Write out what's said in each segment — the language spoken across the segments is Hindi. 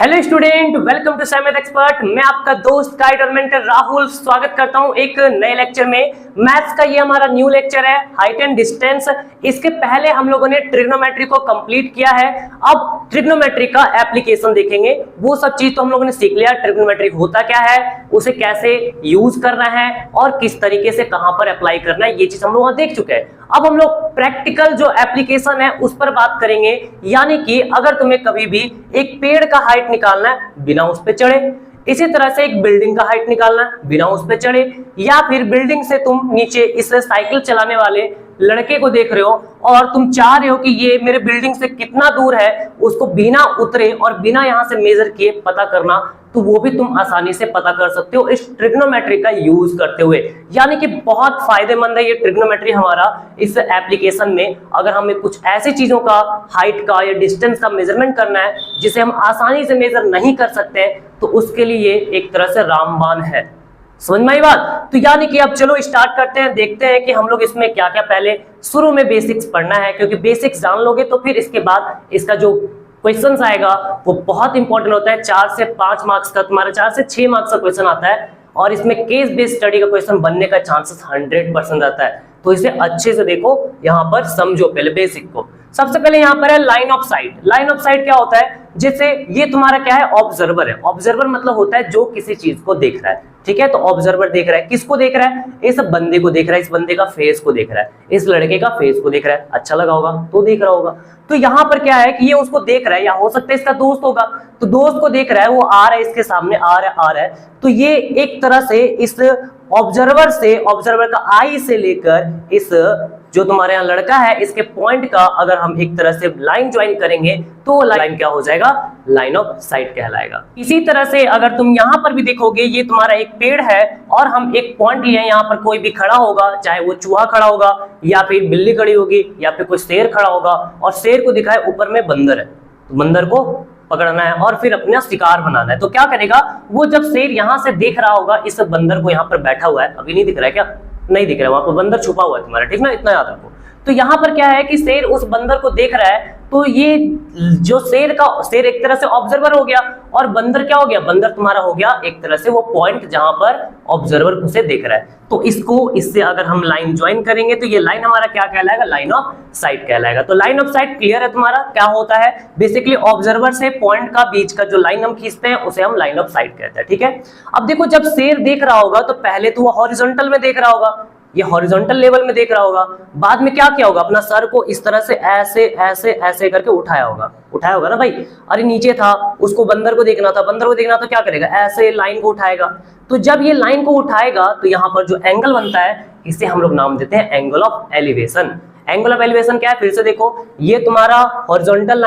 Hello student, welcome to math expert. मैं आपका दोस्त गाइड और मेंटर राहुल स्वागत करता हूं एक नए लेक्चर में। मैथ्स का ये हमारा न्यू लेक्चर है, हाइट एंड डिस्टेंस। इसके पहले हम लोगों ने ट्रिग्नोमेट्री को कंप्लीट किया है। अब ट्रिग्नोमेट्री का एप्लीकेशन देखेंगे। वो सब चीज तो हम लोगों ने सीख लिया, ट्रिग्नोमेट्री होता क्या है, उसे कैसे यूज करना है और किस तरीके से कहां पर अप्लाई करना है, ये चीज हम लोग देख चुके हैं। अब हम लोग प्रैक्टिकल जो एप्लीकेशन है उस पर बात करेंगे। यानी कि अगर तुम्हें कभी भी एक पेड़ का हाइट निकालना है बिना उस पे चढ़े, इसी तरह से एक बिल्डिंग का हाइट निकालना है बिना उस पे चढ़े, या फिर बिल्डिंग से तुम नीचे इस साइकिल चलाने वाले लड़के को देख रहे हो और तुम चाह रहे हो कि ये मेरे बिल्डिंग से कितना दूर है, उसको बिना उतरे और बिना यहां से मेजर किए पता करना, तो वो भी तुम आसानी से पता कर सकते हो इस ट्रिग्नोमेट्री का यूज करते हुए। यानी कि बहुत फायदेमंद है ये ट्रिग्नोमेट्री हमारा इस एप्लीकेशन में। अगर हमें कुछ ऐसी चीजों का हाइट का या डिस्टेंस का मेजरमेंट करना है जिसे हम आसानी से मेजर नहीं कर सकते, तो उसके लिए एक तरह से रामबाण है। समझ में आई बात? तो यानी कि अब चलो स्टार्ट करते हैं, देखते हैं कि हम लोग इसमें क्या क्या पहले शुरू में बेसिक्स पढ़ना है, क्योंकि बेसिक्स जान लोगे तो फिर इसके बाद इसका जो क्वेश्चंस आएगा वो बहुत इंपॉर्टेंट होता है। 4 से 5 मार्क्स का, तुम्हारा 4 से 6 मार्क्स का क्वेश्चन आता है और इसमें केस बेस्ड स्टडी का क्वेश्चन बनने का चांसेस 100% आता है। तो इसे अच्छे से देखो, यहाँ पर समझो पहले बेसिक को। सबसे पहले यहाँ पर है line of site. Line of site क्या होता है? जैसे ये तुम्हारा क्या है, ऑब्जर्वर है। ऑब्जर्वर मतलब होता है जो किसी चीज को देख रहा है, ठीक है। तो ऑब्जर्वर देख रहा है, किसको देख रहा है? इस बंदे को देख रहा है, इस बंदे का फेस को देख रहा है, इस लड़के का फेस को देख रहा है। अच्छा लगा होगा तो देख रहा होगा। तो यहाँ पर क्या है कि ये उसको देख रहा है, या हो सकता है इसका दोस्त होगा, तो दोस्त को देख रहा है, वो आ रहा है इसके सामने, आ रहा है। तो ये एक तरह से इस ऑब्जर्वर से, ऑब्जर्वर का आई से लेकर इस जो तुम्हारे यहाँ लड़का है इसके पॉइंट का अगर हम एक तरह से लाइन ज्वाइन करेंगे तो लाइन क्या हो जाएगा? लाइन ऑफ साइट कहलाएगा। इसी तरह से अगर तुम यहाँ पर भी देखोगे, ये तुम्हारा एक पेड़ है और हम एक पॉइंट लिए, यहाँ पर कोई भी खड़ा होगा, चाहे वो चूहा खड़ा होगा या फिर बिल्ली खड़ी होगी या फिर कोई शेर खड़ा होगा, और शेर को दिखा है ऊपर में बंदर है, तो बंदर को पकड़ना है और फिर अपना शिकार बनाना है। तो क्या करेगा वो? जब शेर यहाँ से देख रहा होगा इस बंदर को, यहाँ पर बैठा हुआ है, अभी नहीं दिख रहा है क्या? नहीं दिख रहा है, वहां पर बंदर छुपा हुआ है तुम्हारा, ठीक ना, इतना याद रखो। तो यहाँ पर क्या है कि शेर उस बंदर को देख रहा है, तो ये जो शेर एक तरह से ऑब्जर्वर हो गया और बंदर क्या हो गया? बंदर तुम्हारा हो गया एक तरह से वो पॉइंट जहां पर ऑब्जर्वर उसे देख रहा है। तो इसको इससे अगर हम लाइन ज्वाइन करेंगे तो ये लाइन हमारा क्या कहलाएगा? लाइन ऑफ साइट कहलाएगा। तो लाइन ऑफ साइट क्लियर है तुम्हारा? क्या होता है बेसिकली, ऑब्जर्वर से पॉइंट का बीच का जो लाइन हम खींचते हैं उसे हम लाइन ऑफ साइट कहते हैं, ठीक है। अब देखो, जब शेर देख रहा होगा तो पहले तो वो हॉरिजॉन्टल में देख रहा होगा, ये हॉरिजॉन्टल लेवल में देख रहा होगा। बाद में क्या किया होगा? अपना सर को इस तरह से ऐसे ऐसे ऐसे करके उठाया होगा ना भाई। अरे नीचे था, उसको बंदर को देखना था, बंदर को देखना तो क्या करेगा? ऐसे लाइन को उठाएगा। तो जब ये लाइन को उठाएगा तो यहाँ पर जो एंगल बनता है इसे हम लोग नाम देते हैं angle of elevation. Angle of elevation क्या है? फिर से देखो, ये तुम्हारा हॉरिजॉन्टल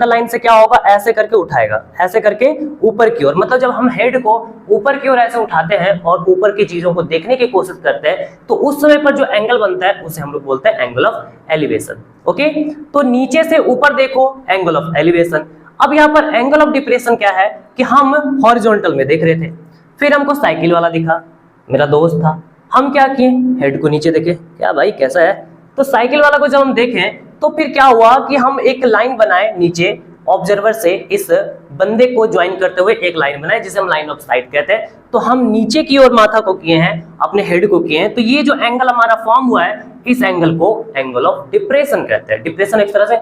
लाइन से क्या होगा? ऐसे करके उठाएगा, ऐसे करके ऊपर की ओर। मतलब जब हम हेड को ऊपर की ओर ऐसे उठाते हैं और ऊपर की चीजों को देखने की कोशिश करते हैं तो उस समय पर जो एंगल बनता है उसे हम लोग बोलते हैं एंगल ऑफ एलिवेशन। ओके, तो नीचे से ऊपर देखो, एंगल ऑफ एलिवेशन। अब यहाँ पर एंगल ऑफ डिप्रेशन क्या है कि हम हॉरिजॉन्टल में देख रहे थे, फिर हमको साइकिल वाला दिखा, मेरा दोस्त था, हम क्या किए? हेड को नीचे देखे, क्या भाई कैसा है? तो साइकिल वाला को जब हम देखें तो फिर क्या हुआ कि हम एक लाइन बनाए नीचे, ऑब्जर्वर से इस बंदे को ज्वाइन करते हुए एक लाइन बनाए जिसे हम लाइन ऑफ साइट कहते हैं। तो हम नीचे की ओर माथा को किए हैं, अपने हेड को किए हैं, तो ये जो एंगल हमारा फॉर्म हुआ है इस एंगल को एंगल ऑफ डिप्रेशन कहते हैं। डिप्रेशन एक तरह से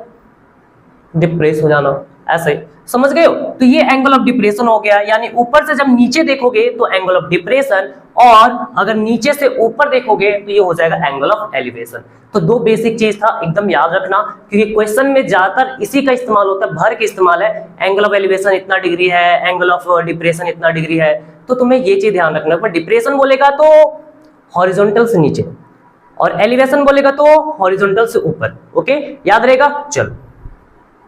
डिप्रेस हो जाना, ऐसे समझ गए हो? तो ये एंगल ऑफ डिप्रेशन हो गया। यानी ऊपर से जब नीचे देखोगे तो एंगल ऑफ डिप्रेशन, और अगर नीचे से ऊपर देखोगे तो ये हो जाएगा एंगल ऑफ एलिवेशन। तो दो बेसिक चीज था, एकदम याद रखना, क्योंकि क्वेश्चन में ज्यादातर इसी का इस्तेमाल होता है, भर के इस्तेमाल है। एंगल ऑफ एलिवेशन इतना डिग्री है, एंगल ऑफ डिप्रेशन इतना डिग्री है, तो तुम्हें ये चीज ध्यान रखना। पर डिप्रेशन बोलेगा तो हॉरिजॉन्टल से नीचे और एलिवेशन बोलेगा तो हॉरिजॉन्टल से ऊपर। ओके, याद रहेगा? चलो,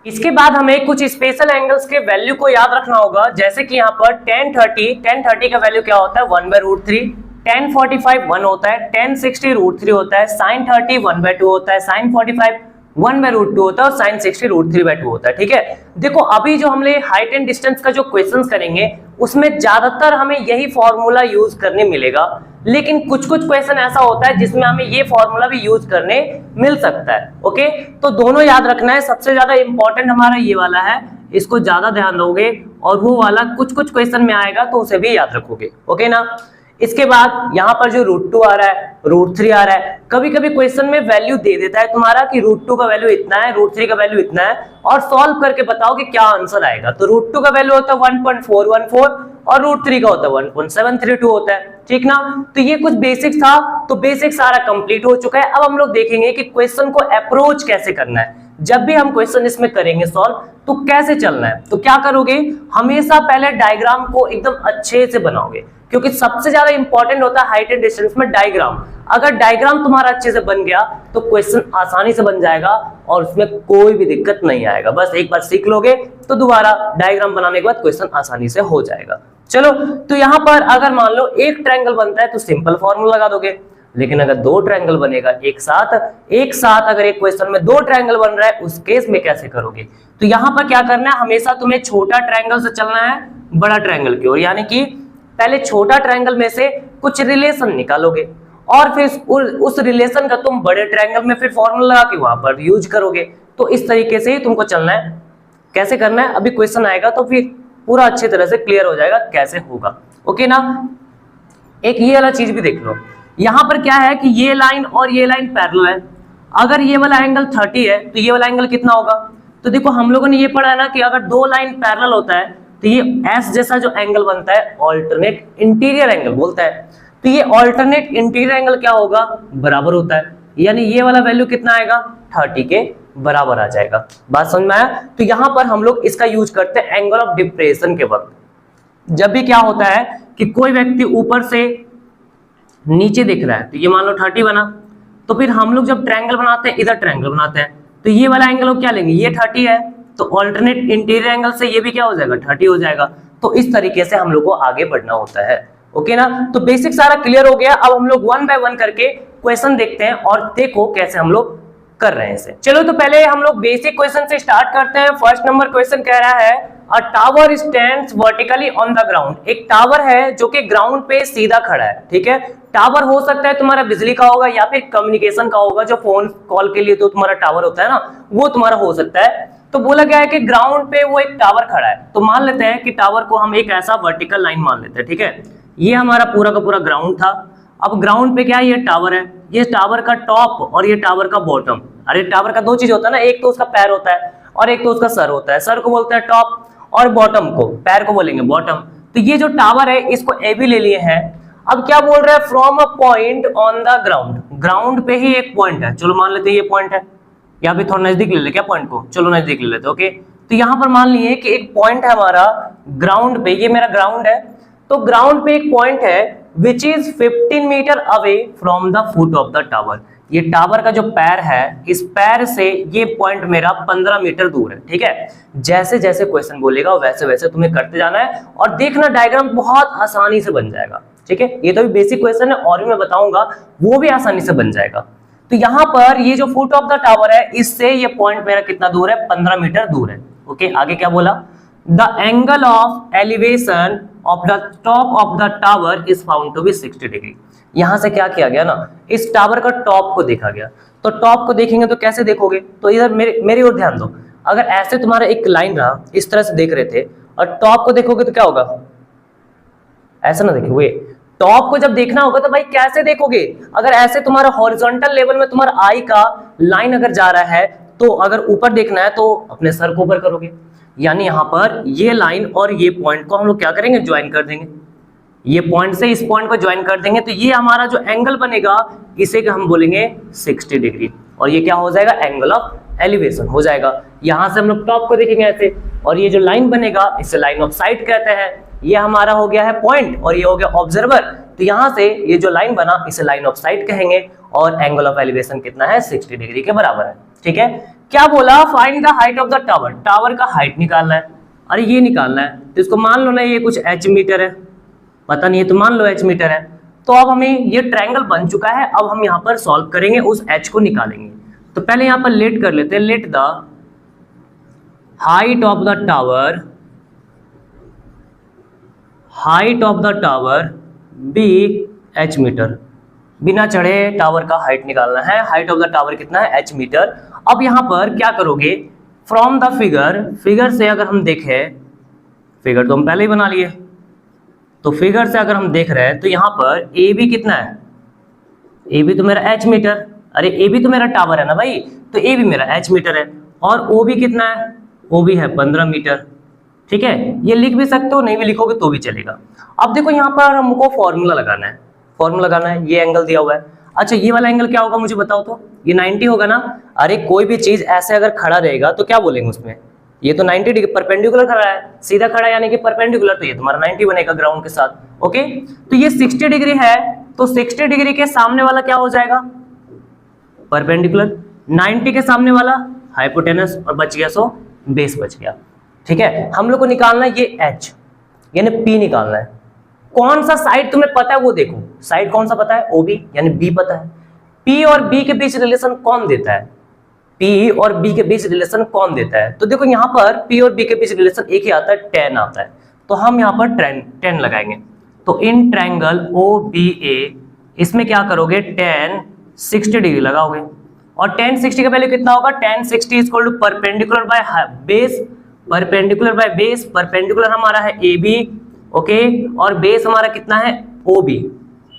इसके बाद हमें कुछ स्पेशल एंगल्स के वैल्यू को याद रखना होगा। जैसे कि यहाँ पर tan 30 का वैल्यू क्या होता है? 1/√3। tan 45 1 होता है, tan 60 √3 होता है, sin 30 1/2 होता है, sin 45 1/√2 होता है और sin 60 √3/2 होता है, ठीक है। देखो, अभी जो हमने हाइट एंड डिस्टेंस का जो क्वेश्चंस करेंगे उसमें ज्यादातर हमें यही फॉर्मूला यूज करने मिलेगा, लेकिन कुछ कुछ क्वेश्चन ऐसा होता है जिसमें हमें ये फॉर्मूला भी यूज करने मिल सकता है। ओके, तो दोनों याद रखना है। सबसे ज्यादा इंपॉर्टेंट हमारा ये वाला है, इसको ज्यादा ध्यान दोगे और वो वाला कुछ कुछ क्वेश्चन में आएगा तो उसे भी याद रखोगे। ओके ना। इसके बाद यहाँ पर जो √2 आ रहा है, √3 आ रहा है, कभी कभी क्वेश्चन में वैल्यू दे देता है तुम्हारा कि √2 का वैल्यू इतना है, √3 का वैल्यू इतना है, और सॉल्व करके बताओ कि क्या आंसर आएगा। तो √2 का वैल्यू होता है 1.414 और √3 का होता है 1.732 होता है, ठीक ना। तो ये कुछ बेसिक था, तो बेसिक सारा कंप्लीट हो चुका है। अब हम लोग देखेंगे कि क्वेश्चन को अप्रोच कैसे करना है। जब भी हम क्वेश्चन इसमें करेंगे सॉल्व तो कैसे चलना है, तो क्या करोगे, हमेशा पहले डायग्राम को एकदम अच्छे से बनाओगे, क्योंकि सबसे ज्यादा इंपॉर्टेंट होता है हाइट एंड डिस्टेंस में डायग्राम। अगर डायग्राम तुम्हारा अच्छे से बन गया तो क्वेश्चन आसानी से बन जाएगा और उसमें कोई भी दिक्कत नहीं आएगा। बस एक बार सीख लोगे तो दोबारा डायग्राम बनाने के बाद क्वेश्चन आसानी से हो जाएगा। चलो, तो यहां पर अगर मान लो एक ट्रायंगल बनता है तो सिंपल फॉर्मूला लगा दोगे, लेकिन अगर दो ट्रायंगल बनेगा एक साथ अगर एक क्वेश्चन में दो ट्रायंगल बन रहा है उस केस में कैसे करोगे। तो यहां पर क्या करना है, हमेशा तुम्हें छोटा ट्रायंगल से चलना है बड़ा ट्रायंगल की ओर, यानी कि पहले छोटा ट्रायंगल में से कुछ रिलेशन निकालोगे और फिर उस रिलेशन का तुम बड़े ट्रायंगल में फिर फॉर्मूला लगा के वहां पर यूज करोगे। तो इस तरीके से ही तुमको चलना है। कैसे करना है, अभी क्वेश्चन आएगा तो फिर पूरा अच्छी तरह से क्लियर हो जाएगा कैसे होगा। ओके ना। एक ये वाला चीज भी देख लो, यहां पर क्या है कि ये लाइन और ये लाइन पैरेलल है। अगर ये वाला एंगल 30 है तो ये वाला एंगल कितना होगा। तो देखो हम लोगों ने ये पढ़ा है ना कि अगर दो लाइन पैरेलल होता है तो ये एस जैसा जो एंगल बनता है ऑल्टरनेट इंटीरियर एंगल बोलता है। तो ये ऑल्टरनेट इंटीरियर एंगल क्या होगा, बराबर होता है, यानी ये वाला वैल्यू कितना आएगा 30 के बराबर आ जाएगा। बात समझ में आया। तो यहां पर हम लोग इसका यूज करते हैं एंगल ऑफ डिप्रेशन के वक्त। जब भी क्या होता है कि कोई व्यक्ति ऊपर से नीचे दिख रहा है, तो ये मान लो 30 बना, तो फिर हम लोग जब ट्रायंगल बनाते हैं इधर ट्रायंगल बनाते हैं तो ये वाला एंगल क्या लेंगे, ये 30 है तो ऑल्टरनेट इंटीरियर एंगल से ये भी क्या हो जाएगा 30 हो जाएगा। तो इस तरीके से हम लोग को आगे बढ़ना होता है। ओके ना। तो बेसिक सारा क्लियर हो गया। अब हम लोग 1 बाय 1 करके क्वेश्चन देखते हैं और देखो कैसे हम लोग कर रहे हैं इसे। चलो, तो पहले हम लोग बेसिक क्वेश्चन से स्टार्ट करते हैं। फर्स्ट नंबर क्वेश्चन कह रहा है अ tower stands vertically on the ground. एक टावर है जो कि ग्राउंड पे सीधा खड़ा है, ठीक है। टावर हो सकता है तुम्हारा बिजली का होगा या फिर कम्युनिकेशन का होगा, जो फोन कॉल के लिए तो तुम्हारा टावर होता है ना, वो तुम्हारा हो सकता है। तो बोला गया है कि ग्राउंड पे वो एक टावर खड़ा है, तो मान लेते हैं कि टावर को हम एक ऐसा वर्टिकल लाइन मान लेते हैं, ठीक है। ये हमारा पूरा का पूरा ग्राउंड था। अब ग्राउंड पे क्या है, ये टावर है, ये टावर का टॉप और ये टावर का बॉटम। अरे टावर का दो चीज होता है ना, एक तो उसका पैर होता है और एक तो उसका सर होता है। सर को बोलते हैं टॉप और बॉटम को, पैर को बोलेंगे बॉटम। तो ये जो टावर है इसको ए भी ले लिए हैं। अब क्या बोल रहा है, from a point on the ground, ground पे ही एक पॉइंट है, चलो मान लेते हैं ये पॉइंट है, या फिर थोड़ा नजदीक ले ले क्या पॉइंट को, चलो नजदीक ले लेते। ओके, तो यहां पर मान लिए कि एक पॉइंट है हमारा ग्राउंड पे, ये मेरा ग्राउंड है, तो ग्राउंड पे एक पॉइंट है which is 15 metre away from the foot of the tower. ये टावर का जो पैर है, इस पैर से ये पॉइंट मेरा 15 मीटर दूर है, ठीक है। जैसे जैसे क्वेश्चन बोलेगा वैसे वैसे तुम्हें करते जाना है और देखना डायग्राम बहुत आसानी से बन जाएगा, ठीक है। ये तो भी बेसिक क्वेश्चन है और भी मैं बताऊंगा, वो भी आसानी से बन जाएगा। तो यहाँ पर ये जो फुट ऑफ द टावर है, इससे ये पॉइंट मेरा कितना दूर है, 15 मीटर दूर है। ओके, आगे क्या बोला, the angle of elevation of the top of the tower is found to be 60 degree. यहां से क्या किया गया ना, इस टावर का टॉप को देखा गया। तो टॉप को देखेंगे तो कैसे देखोगे, तो इधर मेरी ओर ध्यान दो। अगर ऐसे तुम्हारा एक लाइन रहा, इस तरह से देख रहे थे, और टॉप को देखोगे तो क्या होगा, ऐसा ना देखोगे। टॉप को जब देखना होगा तो भाई कैसे देखोगे, अगर ऐसे तुम्हारा हॉरिजॉन्टल लेवल में तुम्हारा आई का लाइन अगर जा रहा है, तो अगर ऊपर देखना है तो अपने सर को ऊपर करोगे, यानी यहां पर ये लाइन और ये पॉइंट को हम लोग क्या करेंगे, ज्वाइन कर देंगे। ये पॉइंट से इस पॉइंट को ज्वाइन कर देंगे तो ये हमारा जो एंगल बनेगा इसे हम बोलेंगे 60 डिग्री, और ये क्या हो जाएगा, एंगल ऑफ एलिवेशन हो जाएगा। यहां से हम लोग टॉप को देखेंगे ऐसे, और ये जो लाइन बनेगा इसे लाइन ऑफ साइट कहते हैं। ये हमारा हो गया है पॉइंट और ये हो गया ऑब्जर्वर। तो यहां से ये जो लाइन बना इसे लाइन ऑफ साइट कहेंगे, और एंगल ऑफ एलिवेशन कितना है, 60 डिग्री के बराबर है, ठीक है। क्या बोला, find the height of the tower, tower का हाइट निकालना है। अरे ये निकालना है तो इसको मान लो ना, ये कुछ h मीटर है, पता नहीं है तो मान लो h मीटर है। तो अब हमें ये ट्रायंगल बन चुका है, अब हम यहाँ पर सॉल्व करेंगे, उस h को निकालेंगे। तो पहले यहाँ पर लेट कर लेते हैं, let the height of the tower, height of the tower be h metre. बिना चढ़े टावर का हाइट निकालना है, हाइट ऑफ द टावर कितना है, h मीटर। अब यहां पर क्या करोगे, फ्रॉम द फिगर, फिगर से अगर हम देखें, फिगर तो हम पहले ही बना लिए, तो फिगर से अगर हम देख रहे हैं तो यहाँ पर ए बी कितना है, ए बी तो मेरा एच मीटर, अरे ए बी तो मेरा टावर है ना भाई, तो ए बी मेरा एच मीटर है, और ओ बी कितना है, ओ बी है 15 मीटर। ठीक है, ये लिख भी सकते हो, नहीं भी लिखोगे तो भी चलेगा। अब देखो यहाँ पर हमको फॉर्मूला लगाना है, फॉर्मूला लगाना है, ये एंगल दिया हुआ है। अच्छा ये वाला एंगल क्या होगा मुझे बताओ तो, ये 90 होगा ना। अरे कोई भी चीज ऐसे अगर खड़ा रहेगा तो क्या बोलेंगे उसमें, ये तो 90 डिग्री परपेंडिकुलर खड़ा है, सीधा खड़ा है यानी कि परपेंडिकुलर, तो ये तुम्हारा 90 बनेगा ग्राउंड के साथ। ओके, तो ये 60 डिग्री है, तो 60 डिग्री के सामने वाला क्या हो जाएगा, परपेंडिकुलर, 90 के सामने वाला हाइपोटेनस, और बच गया सो बेस बच गया। ठीक है, हम लोग को निकालना है ये h यानी p निकालना है। कौन सा साइड तुम्हें पता है वो देखो, साइड कौन सा पता है, OB यानी B पता है। P और B के बीच रिलेशन कौन देता है, P और B के बीच रिलेशन कौन देता है, तो देखो यहाँ पर P और B के बीच रिलेशन एक ही आता है, tan आता है, तो हम यहाँ पर tan लगाएंगे। तो इन ट्रायंगल OBA इसमें क्या करोगे, tan 60 डिग्री लगाओगे, और tan 60 का वैल्यू कितना होगा, tan 60 equal to perpendicular by base, perpendicular by base, perpendicular हमारा है AB, ओके, और बेस हमारा कितना है OB।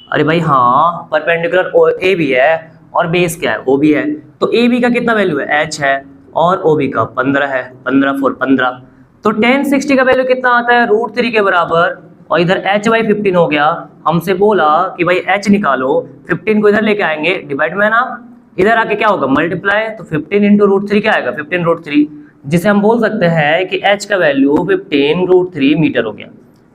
अरे भाई हाँ, परपेंडिकुलर AB है और बेस क्या है, OB है, तो AB का कितना वैल्यू है, H है, और OB का 15 है, 15 4 15, तो tan 60 का वैल्यू कितना आता है, √3 के बराबर, और इधर h बाई 15 हो गया। हमसे बोला कि भाई h निकालो, 15 को इधर लेके आएंगे, डिवाइड में ना, इधर आके क्या होगा मल्टीप्लाई, तो 15 इंटू √3 क्या आएगा, 15 √3, जिसे हम बोल सकते हैं कि h का वैल्यू 15 √3 मीटर हो गया।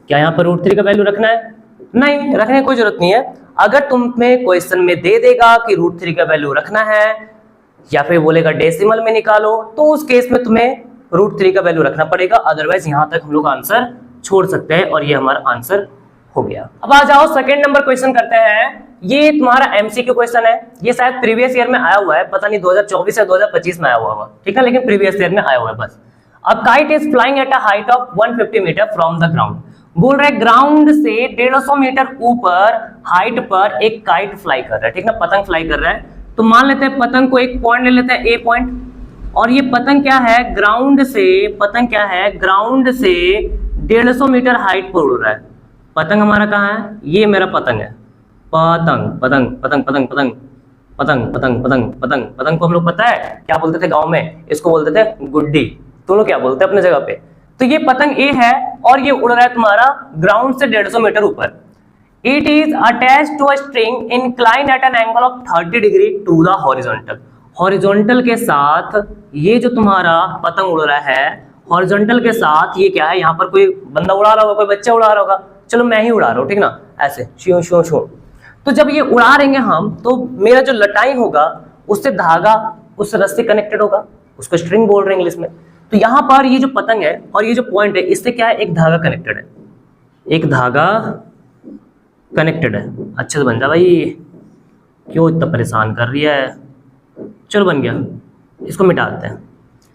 क्या यहाँ पर √3 का वैल्यू रखना है, नहीं रखने की कोई जरूरत नहीं है। अगर तुम्हें क्वेश्चन में दे देगा कि √3 का वैल्यू रखना है, या फिर बोलेगा डेसिमल में निकालो, तो उस केस में तुम्हें √3 का वैल्यू रखना पड़ेगा, अदरवाइज यहाँ तक हम लोग आंसर छोड़ सकते हैं, और ये हमारा आंसर हो गया। अब आ जाओ सेकंड नंबर क्वेश्चन करते हैं। ये तुम्हारा एमसीक्यू क्वेश्चन है, ये शायद प्रीवियस ईयर में आया हुआ है, पता नहीं 2024 या 2025 में आया हुआ होगा, ठीक है, लेकिन प्रीवियस ईयर में आया हुआ है बस। अब kite is flying at a height of 150 metre from the ground, बोल रहे ग्राउंड से 150 मीटर ऊपर हाइट पर एक काइट फ्लाई कर रहा है, ठीक ना, पतंग फ्लाई कर रहा है। तो मान लेते हैं पतंग को एक पॉइंट ले लेते हैं, ए पॉइंट, और ये पतंग क्या है, ग्राउंड से, पतंग क्या है, ग्राउंड से 150 मीटर हाइट पर उड़ रहा है। पतंग हमारा कहाँ है, ये मेरा पतंग है, पतंग पतंग पतंग पतंग पतंग पतंग पतंग पतंग पतंग पतंग को हम लोग पता है क्या बोलते थे गांव में, इसको बोलते थे गुड्डी, तुम लोग क्या बोलते हैं अपने जगह पे। तो ये पतंग ए है और ये उड़ रहा है तुम्हारा ग्राउंड से 150 मीटर ऊपर। It is attached to a string incline at an angle of 30 degree to the horizontal. Horizontal के साथ ये जो तुम्हारा पतंग उड़ रहा है, हॉरिजॉन्टल के साथ ये क्या है, यहाँ पर कोई बंदा उड़ा रहा होगा, कोई बच्चा उड़ा रहा होगा, चलो मैं ही उड़ा रहा हूँ, ठीक ना, ऐसे शो शो शो। तो जब ये उड़ा रहेंगे हम, तो मेरा जो लटाई होगा उससे धागा उस रस्सी कनेक्टेड होगा, उसको स्ट्रिंग बोल रहे हैं इंग्लिश में। तो यहाँ पर ये जो पतंग है और ये जो पॉइंट है, इससे क्या है, एक धागा कनेक्टेड है, एक धागा कनेक्टेड है। अच्छे से बन जा भाई, क्यों इतना परेशान कर रही है। चलो बन गया, इसको मिटा देते हैं।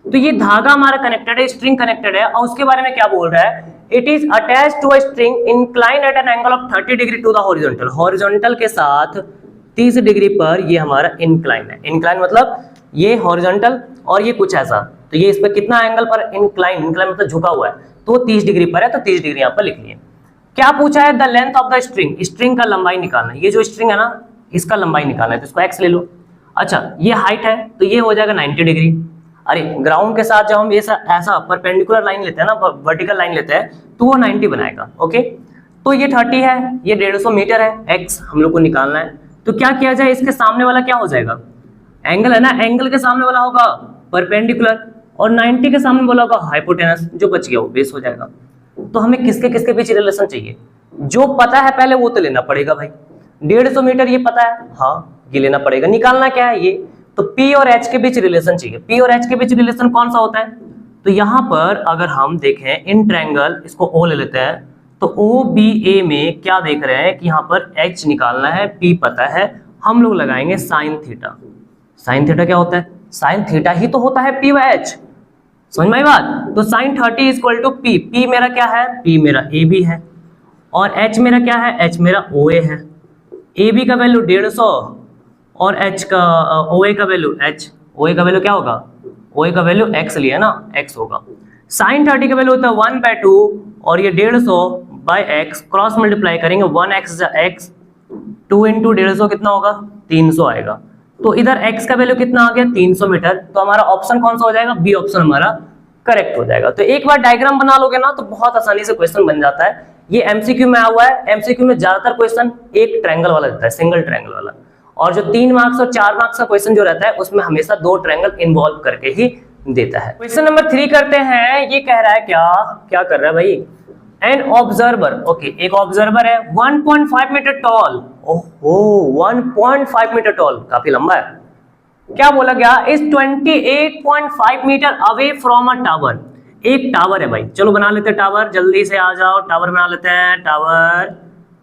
तो ये धागा हमारा कनेक्टेड है, स्ट्रिंग कनेक्टेड है, और उसके बारे में क्या बोल रहा है, it is attached to a string incline at an angle of 30 degree to the horizontal. Horizontal के साथ 30 डिग्री पर ये हमारा इंक्लाइन है। इंक्लाइन मतलब ये हॉरिजॉन्टल और ये कुछ ऐसा, तो ये इस पर कितना एंगल पर इंक्लाइन, इंक्लाइन मतलब झुका हुआ है, तो 30 डिग्री पर है, तो 30 डिग्री यहाँ पर लिख लिए। क्या पूछा है, the length of the string, string का लंबाई निकालना है। ये जो स्ट्रिंग है ना, इसका लंबाई निकालना है, तो इसको x ले लो। अच्छा ये हाइट है, तो ये हो जाएगा 90 डिग्री। अरे ग्राउंड के साथ जब हम ऐसा परपेंडिकुलर लाइन लेते हैं ना, वर्टिकल लाइन लेते हैं, तो वो 90 बनाएगा। ओके, तो ये 30 है, ये 150 मीटर है, x हम लोग को निकालना है। तो क्या किया जाए, इसके सामने वाला क्या हो जाएगा, एंगल है ना, एंगल के सामने वाला होगा परपेंडिकुलर, और 90 के सामने वाला होगा हाइपोटेनस, जो बच गया वो बेस हो जाएगा। तो हमें किसके किसके बीच रिलेशन चाहिए, जो पता है पहले वो तो लेना पड़ेगा भाई। 150 मीटर ये पता है, हाँ ये लेना पड़ेगा। निकालना क्या है ये, तो P और H के बीच रिलेशन चाहिए। P और H के बीच रिलेशन कौन सा होता है, तो यहाँ पर अगर हम देखें इन ट्रायंगल, इसको O ले लेते हैं, तो OBA में क्या देख रहे हैं कि यहाँ पर H निकालना है, P पता है, हम लोग लगाएंगे साइन थीटा। साइन थीटा क्या होता है, साइन थीटा ही तो होता है P बाय H, समझ में आई बात। तो sine 30 equal to P, P मेरा क्या है, P मेरा AB है, और H मेरा क्या है, H मेरा OA है। AB का वैल्यू 150 और H का OA का वैल्यू H, OA का वैल्यू क्या होगा, OA का वैल्यू x लिया ना, x होगा। sin 30 का वैल्यू होता है 1/2 और ये 150/x, क्रॉस मल्टीप्लाई करेंगे 1x x, 2 × 150 कितना होगा 300 आएगा। तो इधर x का वैल्यू कितना आ गया 300 मीटर। तो हमारा ऑप्शन कौन सा हो जाएगा, बी ऑप्शन हमारा करेक्ट हो जाएगा। तो एक बार डायग्राम बना लोगे ना तो बहुत आसानी से क्वेश्चन बन जाता है। ये एमसीक्यू में आया हुआ है। एमसीक्यू में ज्यादातर क्वेश्चन एक ट्रायंगल वाला देता है, सिंगल ट्रायंगल वाला, और जो 3 मार्क्स और 4 मार्क्स का क्वेश्चन जो रहता है उसमें हमेशा 2 ट्रायंगल इन्वॉल्व करके ही देता है। क्वेश्चन नंबर 3 करते हैं। ये कह रहा है क्या कर रहा है भाई, एन ऑब्जर्वर, ओके एक ऑब्जर्वर है 1.5 मीटर टॉल, ओहो 1.5 मीटर टॉल काफी लंबा है। क्या बोला गया, इस 28.5 metre away from a tower, एक टावर है भाई, चलो बना लेते हैं टावर, जल्दी से आ जाओ टावर बना लेते हैं टावर।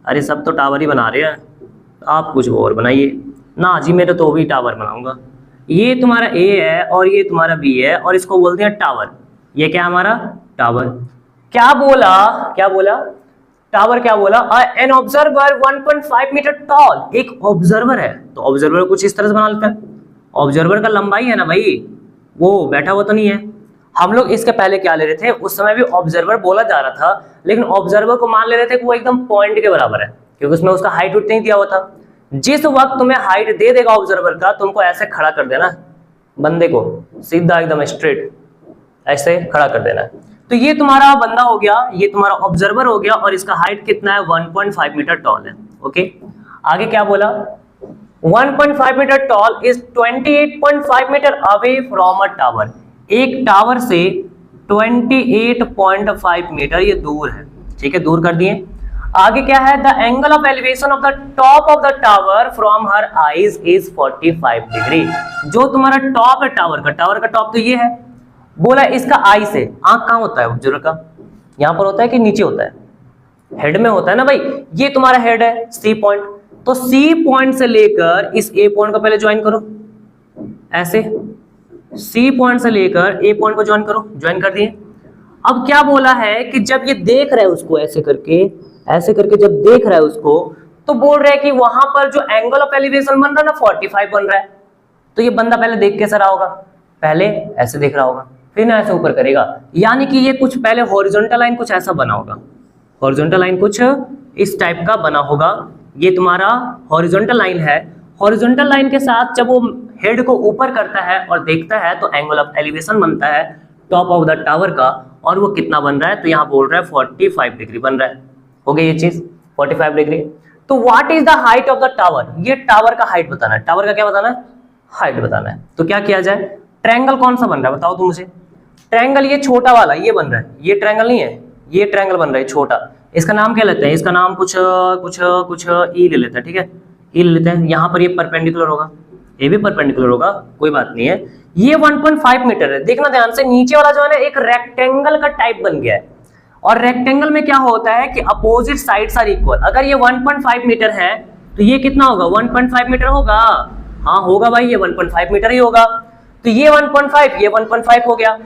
अरे सब तो टावर ही बना रहे हैं, आप कुछ और बनाइए ना जी, मैं तो भी टावर बनाऊंगा। ये तुम्हारा ए है और ये तुम्हारा बी है और इसको बोलते हैं टावर। ये क्या हमारा टावर, क्या बोला टावर, क्या बोला, एन ऑब्जर्वर 1.5 मीटर टॉल, एक ऑब्जर्वर है। तो ऑब्जर्वर कुछ इस तरह से बना लेते हैं। ऑब्जर्वर का लंबाई है ना भाई, वो बैठा हुआ तो नहीं है। हम लोग इसके पहले क्या ले रहे थे, उस समय भी ऑब्जर्वर बोला जा रहा था, लेकिन ऑब्जर्वर को मान ले रहे थे कि वो एकदम पॉइंट के बराबर है, क्योंकि उसमें उसका हाइट नहीं दिया हुआ था। जिस वक्त तुम्हें हाइट दे देगा ऑब्जर्वर का, तुमको ऐसे खड़ा कर देना बंदे को, सीधा एकदम स्ट्रेट ऐसे खड़ा कर देना है। तो ये तुम्हारा बंदा हो गया, ये तुम्हारा ऑब्जर्वर हो गया और इसका हाइट कितना है 1.5 मीटर टॉल है। ओके आगे क्या बोला, 1.5 metre tall is 28.5 metre away from a tower, एक टावर से 28.5 मीटर ये दूर है। ठीक है, दूर कर दिए। आगे क्या है, the angle of elevation of the top of the tower from her eyes is 45 degree. जो तुम्हारा टॉप है टावर का टॉप तो ये है, बोला इसका आई से, आंख कहाँ होता है ऑब्जर्वर का, यहाँ पर होता है कि नीचे होता है, हेड में होता है ना भाई। ये तुम्हारा हेड है सी पॉइंट, तो सी पॉइंट से लेकर इस ए पॉइंट को पहले ज्वाइन करो, ऐसे सी पॉइंट से लेकर ए पॉइंट को ज्वाइन कर दिए। अब क्या बोला है कि जब ये देख रहा है उसको ऐसे करके जब देख रहा है उसको, तो बोल रहा है कि वहां पर जो एंगल ऑफ एलिवेशन बन रहा है ना 45 बन रहा है। तो ये बंदा पहले देख कैसा रहा होगा, पहले ऐसे देख रहा होगा, फिर ना ऐसे ऊपर करेगा, यानी कि ये कुछ पहले हॉरिजॉन्टल लाइन कुछ ऐसा बना होगा, हॉरिजॉन्टल लाइन कुछ इस टाइप का बना होगा। ये तुम्हारा हॉरिजॉन्टल लाइन है। हॉरिजॉन्टल लाइन के साथ जब वो हेड को ऊपर करता है और देखता है तो एंगल ऑफ एलिवेशन बनता है टॉप ऑफ द टावर का, और वो कितना बन रहा है, तो यहाँ बोल रहा है 45 डिग्री बन रहा है। हो गया ये चीज 45 डिग्री। तो what is the height of the tower, ये टावर का हाइट बताना है, टावर का क्या बताना है, हाइट बताना है। तो क्या किया जाए, ट्रायंगल कौन सा बन रहा है बताओ तुम मुझे। ट्रायंगल ये छोटा वाला ये बन रहा है, ये ट्रायंगल नहीं है, ये ट्रायंगल बन रहा है छोटा। इसका नाम क्या लेते हैं, इसका नाम कुछ ई ले लेते हैं। ठीक है, ई ले लेते हैं। यहाँ पर ये परपेंडिकुलर होगा, ये भी परपेंडिकुलर होगा, कोई बात नहीं है। ये 1.5 मीटर है। देखना ध्यान से, नीचे वाला जो है ना एक रेक्टेंगल का टाइप बन गया है, और रेक्टेंगल में क्या होता है कि अपोजिट साइड्स आर इक्वल। अगर ये 1.5 मीटर है तो ये कितना होगा, 1.5 मीटर होगा। हाँ होगा भाई, ये 1.5 मीटर ही होगा। तो ये 1.5 ये 1.5 हो गया।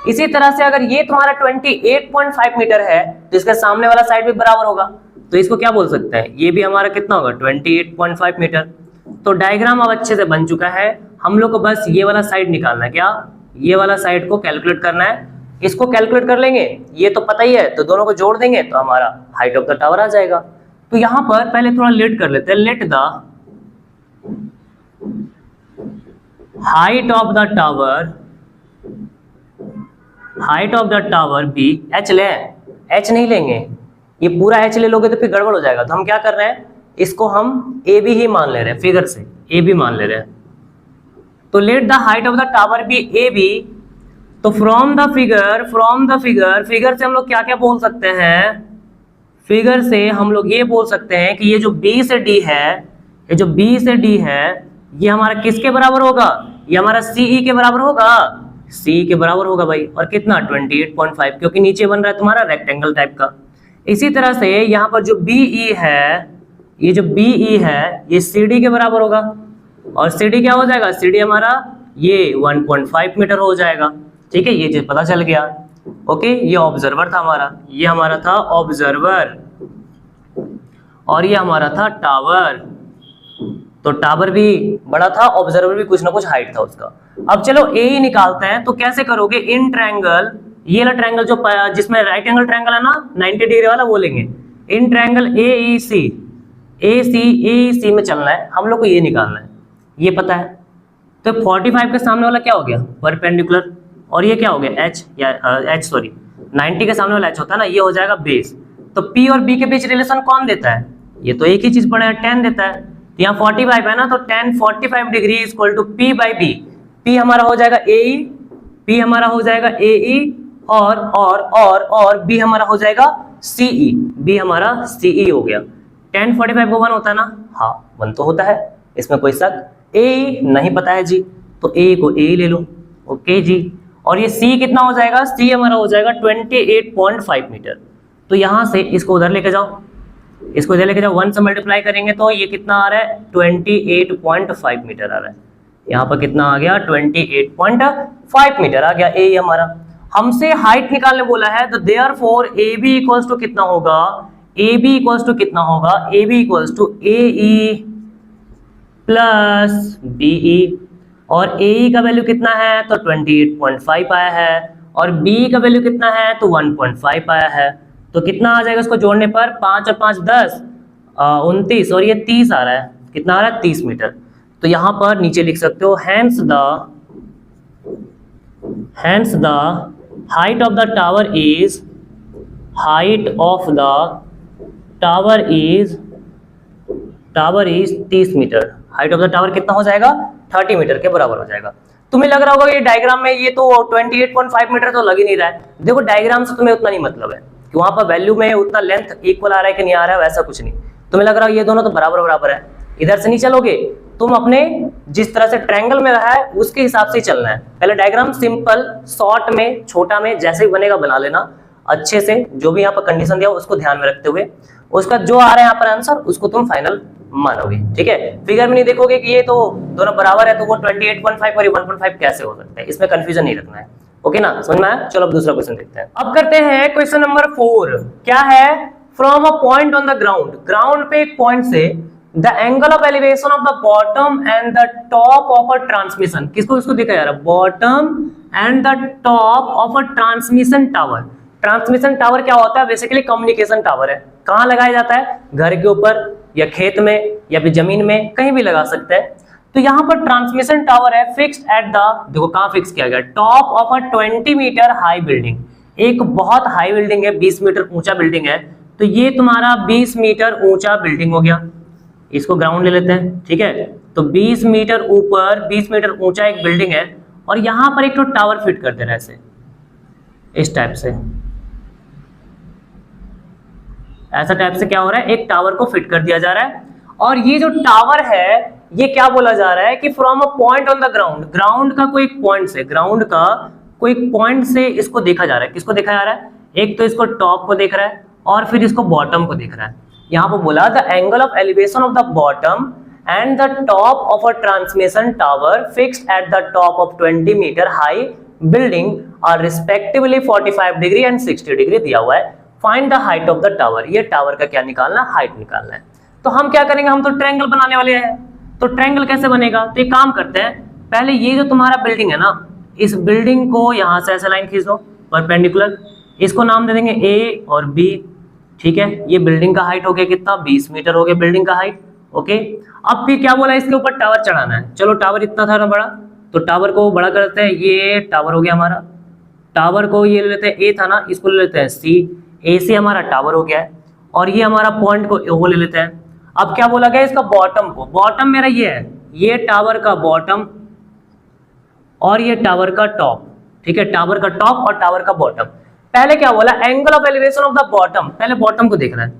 इसी तरह से अगर ये तुम्हारा 28.5 मीटर है तो इसका सामने वाला साइड भी बराबर होगा, तो इसको क्या बोल सकते हैं, ये भी हमारा कितना होगा 28.5 मीटर। तो डायग्राम अब अच्छे से बन चुका है। हम लोग को बस ये वाला साइड निकालना है, क्या ये वाला साइड को कैलकुलेट करना है। इसको कैलकुलेट कर लेंगे, ये तो पता ही है, तो दोनों को जोड़ देंगे तो हमारा हाइट ऑफ द टावर आ जाएगा। तो यहां पर पहले थोड़ा लेट कर लेते हैं, let the height of the tower be, H ले, एच नहीं लेंगे, ये पूरा एच ले लोगे तो फिर गड़बड़ हो जाएगा। तो हम क्या कर रहे हैं, इसको हम ए बी ही मान ले रहे हैं, फिगर से ए बी मान ले रहे हैं। तो let the height of the tower be A B. तो फ्रॉम द फिगर से हम लोग क्या क्या बोल सकते हैं, फिगर से हम लोग ये बोल सकते हैं कि ये जो बी से डी है, ये जो बी से डी है, ये हमारा किसके बराबर होगा, ये हमारा सीई के बराबर होगा, सी के बराबर होगा भाई। और कितना 28.5, क्योंकि नीचे बन रहा है तुम्हारा रेक्टेंगल टाइप का। इसी तरह से यहाँ पर जो बीई है, ये जो बीई है ये सीडी के बराबर होगा, और सीडी क्या हो जाएगा, सीडी हमारा ये 1.5 मीटर हो जाएगा। ठीक है, ये चीज पता चल गया। ओके, ये ऑब्जर्वर था हमारा, ये हमारा था ऑब्जर्वर, और ये हमारा था टावर। तो टावर भी बड़ा था, ऑब्जर्वर भी कुछ ना कुछ हाइट था उसका। अब चलो ए ही निकालते हैं, तो कैसे करोगे, इन ट्रायंगल, ये वाला ट्रायंगल जो जिसमें राइट एंगल ट्रायंगल है ना 90 डिग्री वाला, वो लेंगे। इन ट्रायंगल AEC, AEC में चलना है हम लोग को, ये निकालना है, ये पता है। तो 45 के सामने वाला क्या हो गया, परपेंडिकुलर, और ये क्या हो गया H, या H 90 के सामने वाला H होता है ना, ये हो जाएगा बेस। तो P और B के बीच रिलेशन कौन देता है, ये तो एक ही चीज पड़ा है, tan देता है। तो यहाँ 45 है ना, तो tan 45 degree equal to P by B। P हमारा हो जाएगा AE, P हमारा हो जाएगा AE, और B हमारा हो जाएगा CE, B हमारा CE हो गया। tan 45 को 1 होता है ना, हाँ 1 तो होता है, इसमें कोई शक। AE नहीं पता है जी, तो AE को AE ले लो, ओके जी। और ये C कितना हो जाएगा, C हमारा हो जाएगा 28.5 मीटर। तो यहाँ से इसको उधर लेके जाओ, इसको इधर लेके जाओ, 1 से मल्टीप्लाई करेंगे तो ये कितना आ रहा है, 28.5 मीटर आ रहा है। यहाँ पर कितना आ गया, 28.5 मीटर आ गया। ए हमारा हमसे हाइट निकालने बोला है, तो देयरफॉर AB इक्वल्स टू कितना होगा, AB इक्वल्स टू कितना होगा, AB equals to AE plus BE। और AE का वैल्यू कितना है, तो 28.5 आया है, और BE का वैल्यू कितना है, तो 1.5 आया है। तो कितना आ जाएगा इसको जोड़ने पर, 5 और 5 10, 29, और ये 30 आ रहा है, कितना आ रहा है 30 मीटर। तो यहां पर नीचे लिख सकते हो, hence the height of the tower is 30 metre. Height of the tower कितना हो जाएगा, 30 मीटर के बराबर हो जाएगा। तुम्हें लग रहा होगा ये डायग्राम में ये तो 28.5 मीटर तो लग ही नहीं रहा है। देखो डायग्राम से तुम्हें उतना नहीं मतलब है कि वहां पर वैल्यू में उतना लेंथ इक्वल आ रहा है कि नहीं आ रहा है, वैसा कुछ नहीं। तुम्हें लग रहा है ये दोनों तो बराबर बराबर है, इधर से नहीं चलोगे, तुम अपने जिस तरह से ट्रायंगल में रहा है उसके हिसाब से ही चलना है। पहले डायग्राम सिंपल शॉर्ट में छोटा में जैसे ही बनेगा बना लेना अच्छे से, जो भी यहाँ पर कंडीशन दिया उसको ध्यान में रखते हुए, उसका जो आ रहा है यहाँ पर आंसर उसको तुम फाइनल मानोगे, ठीक है। फिगर में नहीं देखोगे कि ये तो दोनों बराबर है, तो वो 28.5 और 1.5 कैसे हो सकता है, इसमें कंफ्यूजन नहीं रखना है, ओके ना, समझ में आया। चलो अब दूसरा क्वेश्चन देखते हैं। अब करते हैं क्वेश्चन नंबर 4। क्या है, from a point on the ground, ground पे एक पॉइंट से the angle of elevation of the bottom and the top of a transmission, किसको देखा जा रहा है, bottom and the top of a transmission tower. Transmission tower क्या होता है, बेसिकली कम्युनिकेशन टावर है। कहाँ लगाया जाता है, घर के ऊपर या खेत में या फिर जमीन में, कहीं भी लगा सकते हैं। तो यहाँ पर ट्रांसमिशन टावर है, फिक्स्ड एट द, देखो कहाँ फिक्स किया गया, top of a 20 metre high building. एक बहुत हाई बिल्डिंग है, 20 मीटर ऊंचा बिल्डिंग है, तो ये तुम्हारा 20 मीटर ऊंचा बिल्डिंग हो गया। इसको ग्राउंड ले लेते हैं, ठीक है। तो 20 मीटर ऊपर 20 मीटर ऊंचा एक बिल्डिंग है, और यहाँ पर एक तो टावर फिट कर दे रहा है ऐसे, इस टाइप से, ऐसा टाइप से क्या हो रहा है, एक टावर को फिट कर दिया जा रहा है। और ये जो टावर है ये क्या बोला जा रहा है कि from a point on the ground, ground का कोई पॉइंट से, ग्राउंड का कोई पॉइंट से इसको देखा जा रहा है। किसको देखा जा रहा है, एक तो इसको टॉप को देख रहा है और फिर इसको बॉटम को देख रहा है। यहाँ पर बोला the angle of elevation of the bottom and the top of a transmission tower fixed at the top of 20 metre high building are respectively 45 degree and 60 degree दिया हुआ है। Find the height of the tower, ये टावर का क्या निकालना, हाइट निकालना है। तो हम क्या करेंगे, हम तो ट्रायंगल बनाने वाले हैं। तो ट्रायंगल कैसे बनेगा, तो एक काम करते हैं, पहले ये जो तुम्हारा बिल्डिंग है ना, इस बिल्डिंग को यहाँ से ऐसे लाइन खींच दो परपेंडिकुलर, इसको नाम दे देंगे A और B, ठीक है। ये बिल्डिंग का हाइट हो गया कितना, 20 मीटर हो गया बिल्डिंग का हाइट, ओके। अब फिर क्या बोला, इसके ऊपर टावर चढ़ाना है। चलो टावर इतना था ना बड़ा, तो टावर को बड़ा करते हैं, ये टावर हो गया हमारा। टावर को ये ले लेते हैं, A था ना, इसको ले लेते हैं C, AC हमारा टावर हो गया है। और ये हमारा पॉइंट को वो ले लेते हैं। अब क्या बोला गया, इसका बॉटम को, बॉटम मेरा ये है, ये टावर का बॉटम और ये टावर का टॉप, ठीक है। टावर का टॉप और टावर का बॉटम। पहले क्या बोला, angle of elevation of the bottom, पहले बॉटम को देख रहा है,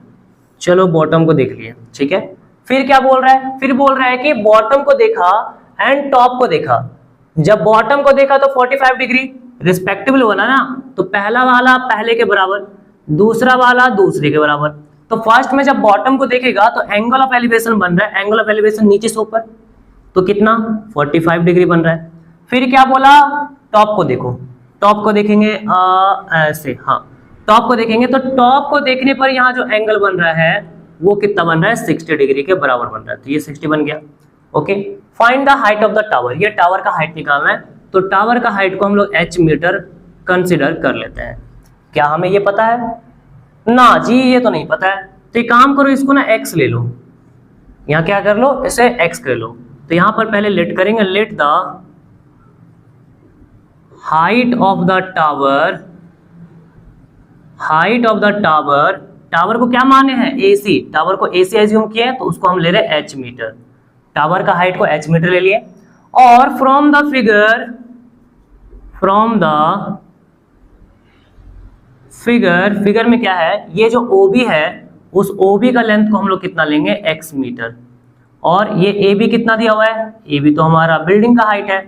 चलो बॉटम को देख लिया, ठीक है। फिर क्या बोल रहा है, फिर बोल रहा है कि बॉटम को देखा एंड टॉप को देखा। जब बॉटम को देखा तो 45 डिग्री रिस्पेक्टिवल होना ना, तो पहला वाला पहले के बराबर, दूसरा वाला दूसरे के बराबर। तो फर्स्ट में जब बॉटम को देखेगा तो एंगल ऑफ एलिवेशन बन रहा है, एंगल ऑफ एलिवेशन नीचे से ऊपर, तो कितना 45 डिग्री बन रहा है। फिर क्या बोला, टॉप को देखो, टॉप को देखेंगे ऐसे, हाँ टॉप को देखेंगे तो टॉप को देखने पर यहाँ जो एंगल बन रहा है वो कितना बन रहा है, 60 डिग्री के बराबर बन रहा है। तो ये 60 बन गया। Okay, find the height of the tower, ये टावर का हाइट निकालना है। तो टावर का हाइट को हम लोग h मीटर कंसिडर कर लेते हैं। क्या हमें ये पता है? ना जी, ये तो नहीं पता है। तो एक काम करो, इसको ना x ले लो, यहाँ क्या कर लो, इसे x कर लो। तो यहाँ पर पहले लेट करेंगे, late the height of the tower, height of the tower, tower को क्या माने हैं AC, टावर को AC एज्यूम किए हैं तो उसको हम ले रहे हैं h मीटर, टावर का हाइट को h मीटर ले लिए। और from the figure, from the figure, figure में क्या है, ये जो OB है उस OB का लेंथ को हम लोग कितना लेंगे, x मीटर। और ये AB कितना दिया हुआ है, AB तो हमारा बिल्डिंग का हाइट है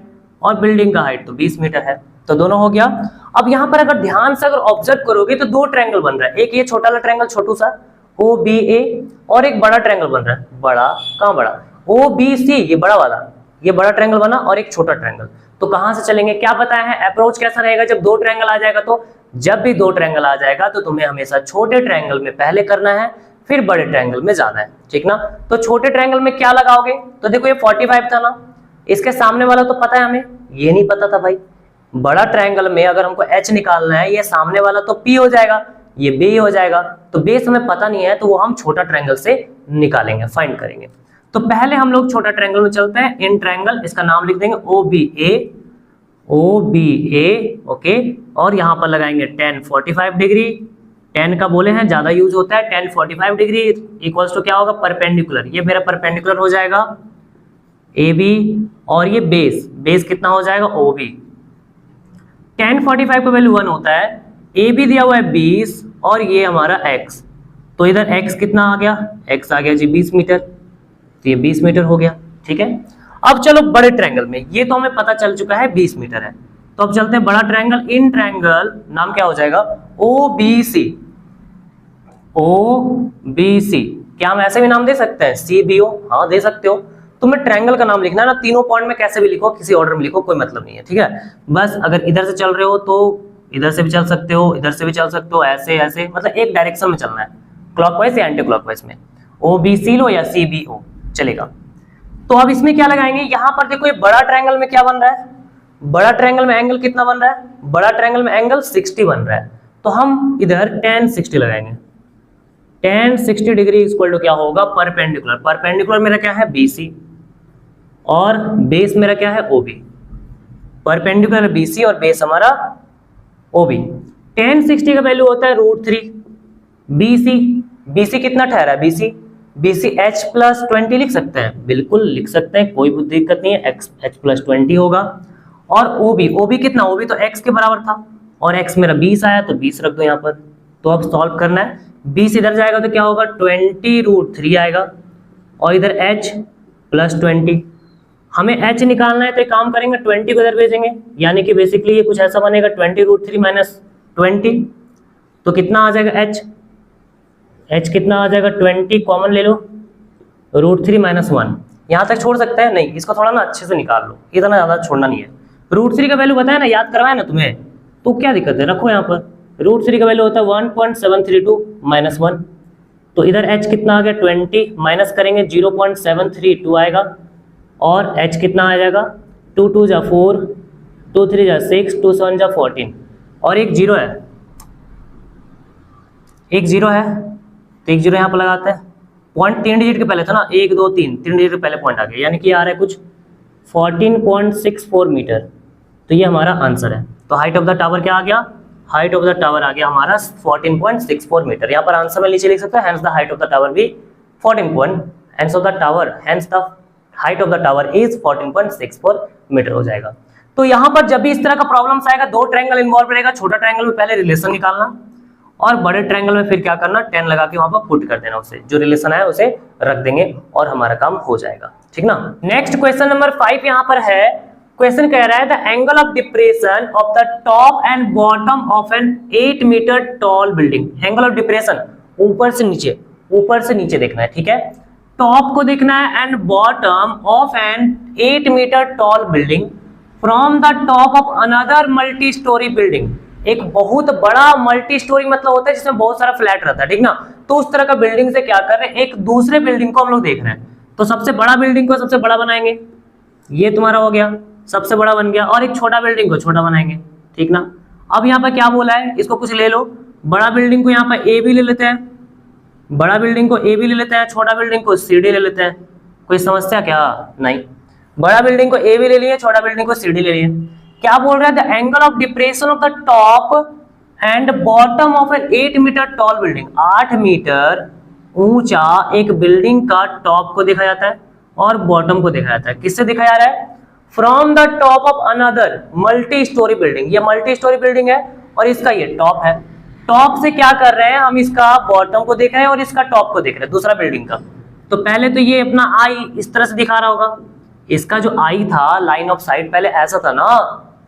और बिल्डिंग का हाइट तो 20 मीटर है, तो दोनों हो गया। अब यहाँ पर अगर ध्यान से अगर ऑब्जर्व करोगे तो दो ट्रायंगल बन रहा है, एक ये छोटा वाला ट्रायंगल छोटू सा OBA और एक बड़ा ट्रायंगल बन रहा है, बड़ा कहाँ बड़ा, OBC, ये बड़ा वाला, ये बड़ा ट्रायंगल बना और एक छोटा ट्रायंगल। तो कहां से चलेंगे, क्या बताया है अप्रोच कैसा रहेगा जब दो ट्रायंगल आ जाएगा, तो जब भी दो ट्रायंगल आ जाएगा तो तुम्हें हमेशा छोटे ट्रायंगल में पहले करना है फिर बड़े ट्रायंगल में जाना है, ठीक ना। तो छोटे ट्रायंगल में क्या लगाओगे, तो देखो ये 45 था ना, इसके सामने वाला तो पता है हमें, ये नहीं पता था भाई। बड़ा ट्रायंगल में अगर हमको h निकालना है, ये सामने वाला तो p हो जाएगा, ये b हो जाएगा, तो बेस हमें पता नहीं है तो वो हम छोटा ट्रायंगल से निकालेंगे, फाइंड करेंगे। तो पहले हम लोग छोटा ट्रायंगल में चलते हैं, इन ट्रायंगल, इसका नाम लिख देंगे OBA, OBA, ओके। और यहाँ पर लगाएंगे tan 45 डिग्री, tan का बोले हैं ज्यादा यूज होता है, tan 45 डिग्री इक्वल्स टू क्या होगा, परपेंडिकुलर, ये मेरा परपेंडिकुलर हो जाएगा AB, और ये बेस, बेस कितना हो जाएगा OB। tan 45 का वैल्यू 1 होता है, AB दिया हुआ है 20 और ये हमारा x, तो इधर x कितना आ गया, x आ गया जी 20 मीटर, तो ये 20 मीटर हो गया, ठीक है। अब चलो बड़े ट्रायंगल में, ये तो हमें पता चल चुका है 20 मीटर है, तो अब चलते हैं बड़ा ट्रायंगल। इन ट्रायंगल नाम क्या हो जाएगा, OBC, OBC, क्या हम ऐसे भी नाम दे सकते हैं, CBO, हाँ दे सकते हो। तुम्हें ट्रायंगल का नाम लिखना है ना, तीनों पॉइंट में कैसे भी लिखो, किसी ऑर्डर में लिखो, कोई मतलब नहीं है, ठीक है। बस अगर इधर से चल रहे हो तो इधर से भी चल सकते हो, इधर से भी चल सकते हो, ऐसे ऐसे, मतलब एक डायरेक्शन में चलना है, क्लॉकवाइज या एंटी क्लॉकवाइज में, OBC लो या CBO चलेगा। तो अब इसमें क्या लगाएंगे, यहाँ पर देखो ये बड़ा ट्रायंगल में क्या बन रहा है, बड़ा ट्रायंगल में एंगल कितना बन रहा है, बड़ा ट्रायंगल में एंगल 60 बन रहा है, तो हम इधर tan 60 लगाएंगे। tan 60 डिग्री इक्वल टू क्या होगा, परपेंडिकुलर, परपेंडिकुलर मेरा क्या है BC और बेस मेरा क्या है OB, परपेंडिकुलर BC और बेस हमारा OB। tan 60 का वैल्यू होता है √3 BC, BC कितना ठहरा है BC h + 20 लिख सकते हैं, बिल्कुल लिख सकते हैं, कोई दिक्कत नहीं है, h + 20 होगा। और OB कितना, OB तो x के बराबर था और x मेरा 20 आया तो 20 रख दो यहाँ पर। तो अब सॉल्व करना है, 20 इधर जाएगा तो क्या होगा, 20√3 आएगा और इधर h + 20, हमें h निकालना है तो एक काम करेंगे 20 को इधर भेजेंगे, यानी कि बेसिकली ये कुछ ऐसा बनेगा 20√3 - 20, तो कितना आ जाएगा h कितना आ जाएगा 20, कॉमन ले लो, √3 - 1, यहाँ तक छोड़ सकते हैं, नहीं इसको थोड़ा ना अच्छे से निकाल लो, इतना ज़्यादा छोड़ना नहीं है। √3 का वैल्यू बताया ना, याद करवाया ना तुम्हें, तो क्या दिक्कत है, रखो यहाँ पर। √3 का वैल्यू होता है 1.732 - 1, तो इधर h कितना आ गया 20, माइनस करेंगे 0.732 आएगा और h कितना आ जाएगा, 2 2 जा 4, 2 3 जा 6, 2 7 जा 14 और एक जीरो है, एक जीरो है, तो एक जीरो यहाँ पर लगाते हैं। पॉइंट 3 डिजिट के पहले था ना, 1 2 3 डिजिट के पहले पॉइंट आ गया, यानी कि आ रहा है कुछ 14.64 मीटर, तो ये हमारा आंसर है। तो हाइट ऑफ द टावर क्या आ गया, हाइट ऑफ द टावर आ गया हमारा 14.64 मीटर। यहाँ पर आंसर में नीचे लिख सकते हैं, hence the height of the tower भी 14 hence of the tower, hence the height of the tower is 14.64 metre हो जाएगा। तो यहाँ पर जब भी इस तरह का प्रॉब्लम्स आएगा, दो ट्रायंगल इन्वॉल्व रहेगा, छोटा ट्रायंगल में पहले रिलेशन निकालना और बड़े ट्रायंगल में फिर क्या करना, 10 लगा के वहां पर पुट कर देना, उसे जो रिलेशन है उसे रख देंगे और हमारा काम हो जाएगा, ठीक ना। नेक्स्ट क्वेश्चन नंबर 5 यहाँ पर है, क्वेश्चन कह रहा है the angle of depression of the top and bottom of an 8 metre tall building. Angle of depression ऊपर से नीचे देखना है, ठीक है, टॉप को देखना है and bottom of an 8 metre tall building from the top of another multi storey building. एक बहुत बड़ा मल्टी स्टोरी मतलब होता है जिसमें बहुत सारा फ्लैट रहता है, ठीक ना, तो उस तरह का बिल्डिंग से क्या कर रहे हैं, एक दूसरे बिल्डिंग को हम लोग देख रहे हैं। तो सबसे बड़ा बिल्डिंग को सबसे बड़ा बनाएंगे, ये तुम्हारा हो गया, सबसे बड़ा बन गया, और एक छोटा बिल्डिंग को छोटा बनाएंगे, ठीक ना। अब यहाँ पर क्या बोला है, इसको कुछ ले लो, बड़ा बिल्डिंग को यहाँ पर ए भी ले लेते हैं, बड़ा बिल्डिंग को ए भी ले लेते हैं, छोटा बिल्डिंग को सी डी ले लेते हैं। कोई समस्या क्या? नहीं। बड़ा बिल्डिंग को ए भी ले लिए, छोटा बिल्डिंग को सी डी ले लिए। क्या बोल रहा है? The angle of depression of the top and bottom of an 8 metre tall building. 8 metre ऊंचा एक बिल्डिंग का टॉप को देखा जाता है और बॉटम को देखा जाता है। किससे देखा जा रहा है? From the top of another multi storey building. ये मल्टी स्टोरी बिल्डिंग है और इसका ये टॉप है। टॉप से क्या कर रहे हैं हम? इसका बॉटम को देख रहे हैं और इसका टॉप को देख रहे हैं, दूसरा बिल्डिंग का। तो पहले तो ये अपना आई इस तरह से दिखा रहा होगा। इसका जो आई था, लाइन ऑफ साइट, पहले ऐसा था ना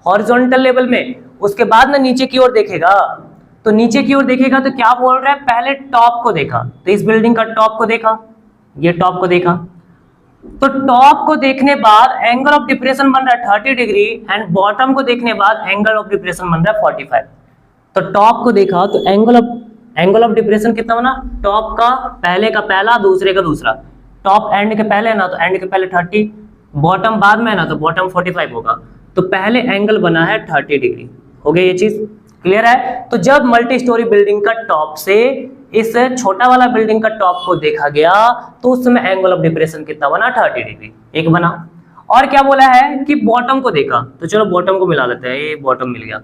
हॉरिजॉन्टल लेवल में, उसके बाद ना नीचे की ओर देखेगा। तो नीचे की ओर देखेगा तो क्या बोल रहा है? पहले टॉप को देखा, तो इस बिल्डिंग का टॉप को देखा, ये टॉप को देखा। तो टॉप को देखने बाद एंगल ऑफ डिप्रेशन बन रहा है 30 डिग्री एंड बॉटम को देखने बाद एंगल ऑफ डिप्रेशन बन रहा है 45। तो टॉप को देखा तो एंगल ऑफ डिप्रेशन कितना बना? टॉप का पहले का पहला, दूसरे का दूसरा। टॉप एंड के पहले है ना, तो एंड के पहले 30, बॉटम बाद में है ना, तो बॉटम 45 होगा। तो पहले एंगल बना है 30 डिग्री। हो गया ये चीज क्लियर है? तो जब मल्टी स्टोरी बिल्डिंग का टॉप से इस छोटा वाला बिल्डिंग का टॉप को देखा गया तो उस समय एंगल ऑफ डिप्रेशन कितना बना? 30 डिग्री, एक बना। और क्या बोला है कि बॉटम को देखा, तो चलो बॉटम को मिला लेते हैं, ये बॉटम मिल गया।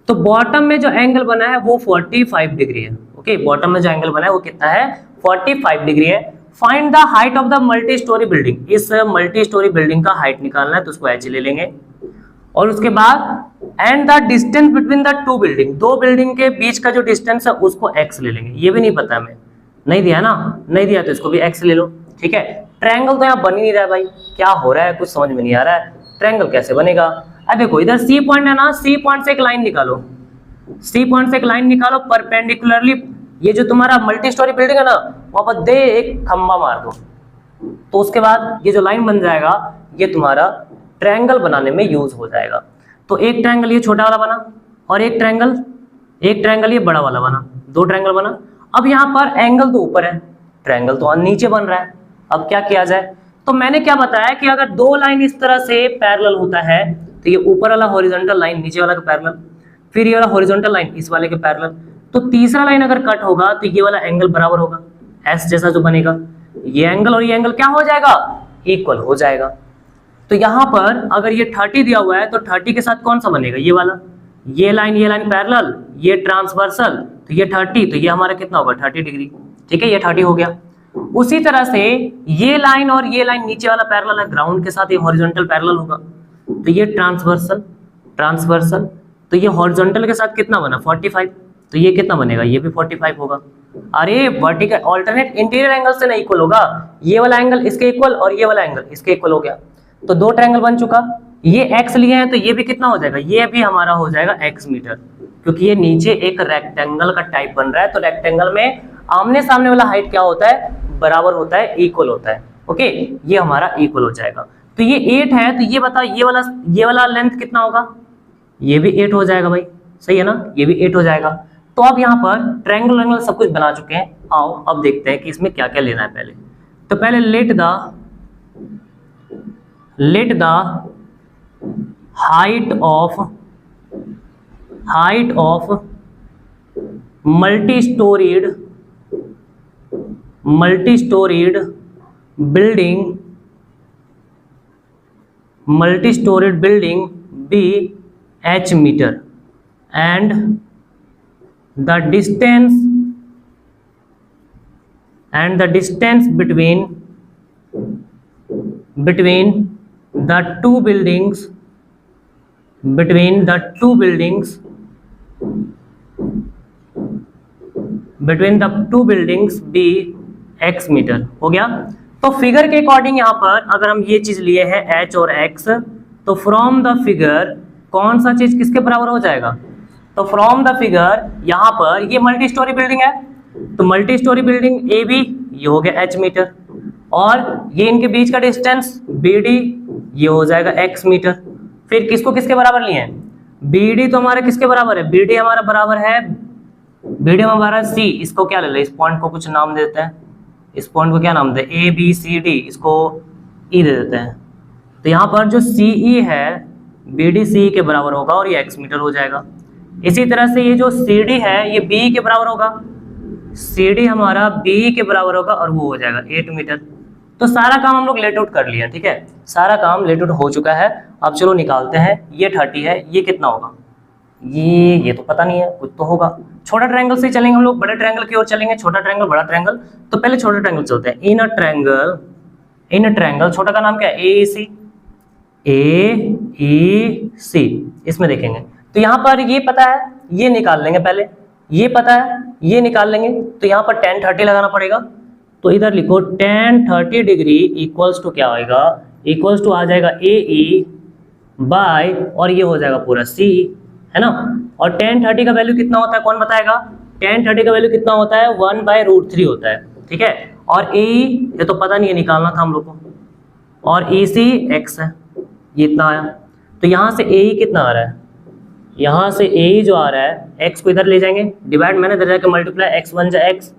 तो बॉटम में जो एंगल बना है वो 45 डिग्री है। ओके, बॉटम में जो एंगल बना है वो कितना है? 45 डिग्री है। Find the height of the multi storey building. इस मल्टी स्टोरी बिल्डिंग का हाइट निकालना है तो उसको एच ले लेंगे। और उसके बाद and the distance between the two building, दो बिल्डिंग के बीच का जो डिस्टेंस है उसको एक्स ले लेंगे। ये भी नहीं पता हमें, नहीं दिया ना, नहीं दिया तो इसको भी एक्स ले लो। ठीक है, ट्रायंगल तो यहाँ बन ही नहीं रहा है भाई, क्या हो रहा है कुछ समझ में नहीं आ रहा है। ट्रायंगल कैसे बनेगा? अब देखो इधर सी पॉइंट है ना, सी पॉइंट से एक लाइन निकालो, सी पॉइंट से एक लाइन निकालो परपेंडिकुलरली। ये जो तुम्हारा मल्टी स्टोरी बिल्डिंग है ना, वहां पर दे एक खंबा मार दो, तो उसके बाद ये जो लाइन बन जाएगा ये तुम्हारा ट्रायंगल बनाने में यूज हो जाएगा। तो एक ट्रायंगल ये छोटा वाला बना और एक ट्रायंगल ये बड़ा वाला बना, दो ट्रायंगल बना। अब यहाँ पर एंगल तो ऊपर है, ट्रायंगल तो नीचे बन रहा है। अब क्या किया जाए? तो मैंने क्या बताया कि अगर दो लाइन इस तरह से पैरेलल होता है तो ये ऊपर वाला हॉरिजॉन्टल लाइन नीचे वाला के पैरेलल, फिर ये वाला हॉरिजॉन्टल लाइन इस वाले के पैरेलल, तो तीसरा लाइन अगर कट होगा तो ये वाला एंगल बराबर होगा, एस जैसा जो बनेगा। ये एंगल और ये एंगल क्या हो जाएगा? इक्वल हो जाएगा। तो यहाँ पर अगर ये 30 दिया हुआ है तो 30 के साथ कौन सा बनेगा? ये वाला, ये लाइन पैरेलल, ये ट्रांसवर्सल, तो ये 30, तो ये हमारा कितना होगा? 30 डिग्री। ठीक है, ये 30 हो गया। उसी तरह से ये लाइन और ये लाइन नीचे वाला पैरेलल है ग्राउंड के साथ, ये हॉरिजॉन्टल पैरेलल होगा, तो ये ट्रांसवर्सल, तो ये हॉरिजॉन्टल के साथ कितना बना? 45, तो ये कितना बनेगा? ये भी 45 होगा। अरे वर्टिकल ऑल्टरनेट इंटीरियर एंगल से नहीं इक्वल होगा, ये वाला एंगल इसके इक्वल और ये वाला एंगल इसके इक्वल हो गया, तो दो ट्रायंगल बन चुका। ये x लिए हैं तो ये भी कितना हो जाएगा? ये भी हमारा हो जाएगा x मीटर, क्योंकि ये नीचे एक रेक्टेंगल का टाइप बन रहा है। तो रेक्टेंगल में आमने सामने वाला हाइट क्या होता है? बराबर होता है, इक्वल होता है। ओके, ये हमारा इक्वल हो जाएगा। तो ये 8 है, तो ये बताओ ये वाला लेंथ कितना होगा? ये भी 8 हो जाएगा भाई, सही है ना, ये भी 8 हो जाएगा। तो अब यहाँ पर ट्रायंगल सब कुछ बना चुके हैं। आओ अब देखते हैं कि इसमें क्या क्या लेना है। पहले तो पहले let the height of multi storeyed building be h metre and the distance between the two buildings be x metre हो गया। तो फिगर के अकॉर्डिंग यहाँ पर अगर हम ये चीज लिए हैं h और x, तो फ्रॉम द फिगर कौन सा चीज किसके बराबर हो जाएगा? तो फ्रॉम द फिगर यहाँ पर ये मल्टी स्टोरी बिल्डिंग है, तो multi storey building A B ये हो गया h मीटर, और ये इनके बीच का डिस्टेंस बी डी ये हो जाएगा x मीटर। फिर किसको किसके बराबर लिए हैं? बी डी तो हमारे किसके बराबर है? बी डी हमारा बराबर है, बी डी हमारा सी, इसको क्या ले ले, इस पॉइंट को कुछ नाम देते हैं, इस पॉइंट को क्या नाम दें, ए बी सी डी, इसको ई दे देते हैं। तो यहाँ पर जो सी ई है बी डी सी के बराबर होगा और ये एक्स मीटर हो जाएगा। इसी तरह से ये जो सी डी है ये बी के बराबर होगा, सी डी हमारा बी के बराबर होगा और वो हो जाएगा 8 मीटर। तो सारा काम हम लोग लेट आउट कर लिया, ठीक है, सारा काम लेट आउट हो चुका है। अब चलो निकालते हैं, ये 30 है, ये कितना होगा, ये तो पता नहीं है, कुछ तो होगा। छोटा ट्रायंगल से चलेंगे हम लोग, बड़े ट्रायंगल की ओर चलेंगे, छोटा ट्रायंगल बड़ा ट्रायंगल। तो पहले छोटा ट्रायंगल चलते हैं। इन अ ट्रायंगल, छोटा का नाम क्या है, ए ई सी, इसमें देखेंगे तो यहाँ पर ये पता है, ये निकाल लेंगे पहले, ये पता है, ये निकाल लेंगे। तो यहाँ पर tan 30 लगाना पड़ेगा। तो इधर लिखो tan 30 डिग्री इक्वल्स टू क्या होगा, इक्वल्स टू आ जाएगा ए ई बाय, और ये हो जाएगा पूरा सी, है ना। और tan 30 का वैल्यू कितना होता है, कौन बताएगा, tan 30 का वैल्यू कितना होता है, 1/√3 होता है, ठीक है। और ए ये तो पता नहीं है, निकालना था हम लोग को, और ए सी एक्स है, ये इतना आया। तो यहाँ से ए कितना आ रहा है, यहाँ से ए जो आ रहा है, एक्स को इधर ले जाएंगे, डिवाइड मैंने इधर जाकर मल्टीप्लाई, एक्स 1 जा एक्स,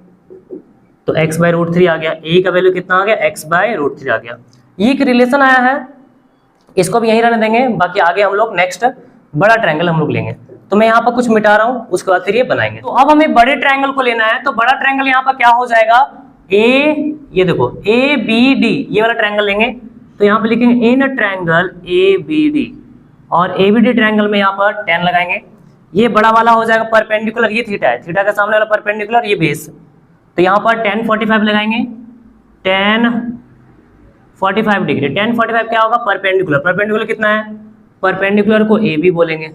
तो x/√3 आ गया। ए का वैल्यू कितना आ गया, x/√3 आ गया। ये एक रिलेशन आया है, इसको भी यहीं रहने देंगे, बाकी आगे हम लोग नेक्स्ट बड़ा ट्रायंगल हम लोग लेंगे। तो मैं यहाँ पर कुछ मिटा रहा हूँ, उसके बाद फिर ये बनाएंगे। तो अब हमें बड़े ट्रायंगल को लेना है। तो बड़ा ट्रायंगल यहाँ पर क्या हो जाएगा, ए, ये देखो ए बी डी, ये वाला ट्रायंगल लेंगे। तो यहाँ पे लिखेंगे in triangle A B D, और ए बी डी ट्रायंगल में यहाँ पर 10 लगाएंगे। ये बड़ा वाला हो जाएगा परपेंडिकुलर, ये थीटा है, थीटा के सामने वाला परपेंडिकुलर, ये बेस। तो यहाँ पर tan 45 लगाएंगे, tan 45 डिग्री, tan 45 क्या होगा, परपेंडिकुलर, परपेंडिकुलर कितना है, परपेंडिकुलर को ए बी बोलेंगे,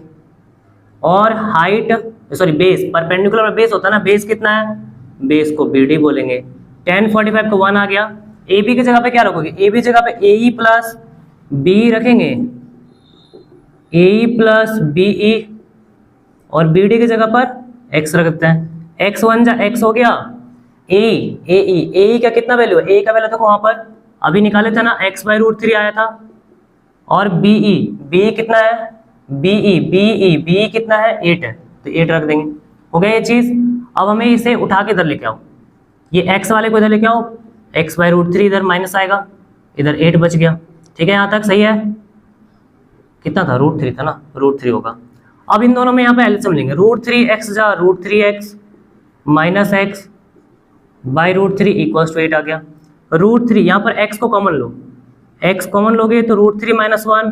और हाइट सॉरी बेस, परपेंडिकुलर में बेस होता है ना, बेस कितना है, बेस को बी डी बोलेंगे। tan 45 को 1 आ गया। ए बी की जगह पे क्या रखोगे, ए बी जगह पे ए ई प्लस बी रखेंगे, ए ई प्लस बी ई, और बी डी की जगह पर एक्स रख देते हैं। एक्स 1 जा एक्स हो गया, ए का कितना वैल्यू है, ए का वैल्यू देखो वहां पर अभी निकाले थे ना, x/√3 आया था। और बी कितना है, बी कितना है, 8 है, तो 8 रख देंगे, हो गया ये चीज। अब हमें इसे उठा के इधर लेके आओ, ये x वाले को इधर लेके आओ, x/√3 इधर माइनस आएगा, इधर 8 बच गया, ठीक है, यहाँ तक सही है। कितना था, √3 था ना, √3 होगा। अब इन दोनों में यहाँ पे एलसीएम लेंगे, √3x जा √3x minus x by √3 equals to 8 आ गया। √3 यहाँ पर x को कॉमन लो, x कॉमन लोगे तो √3 - 1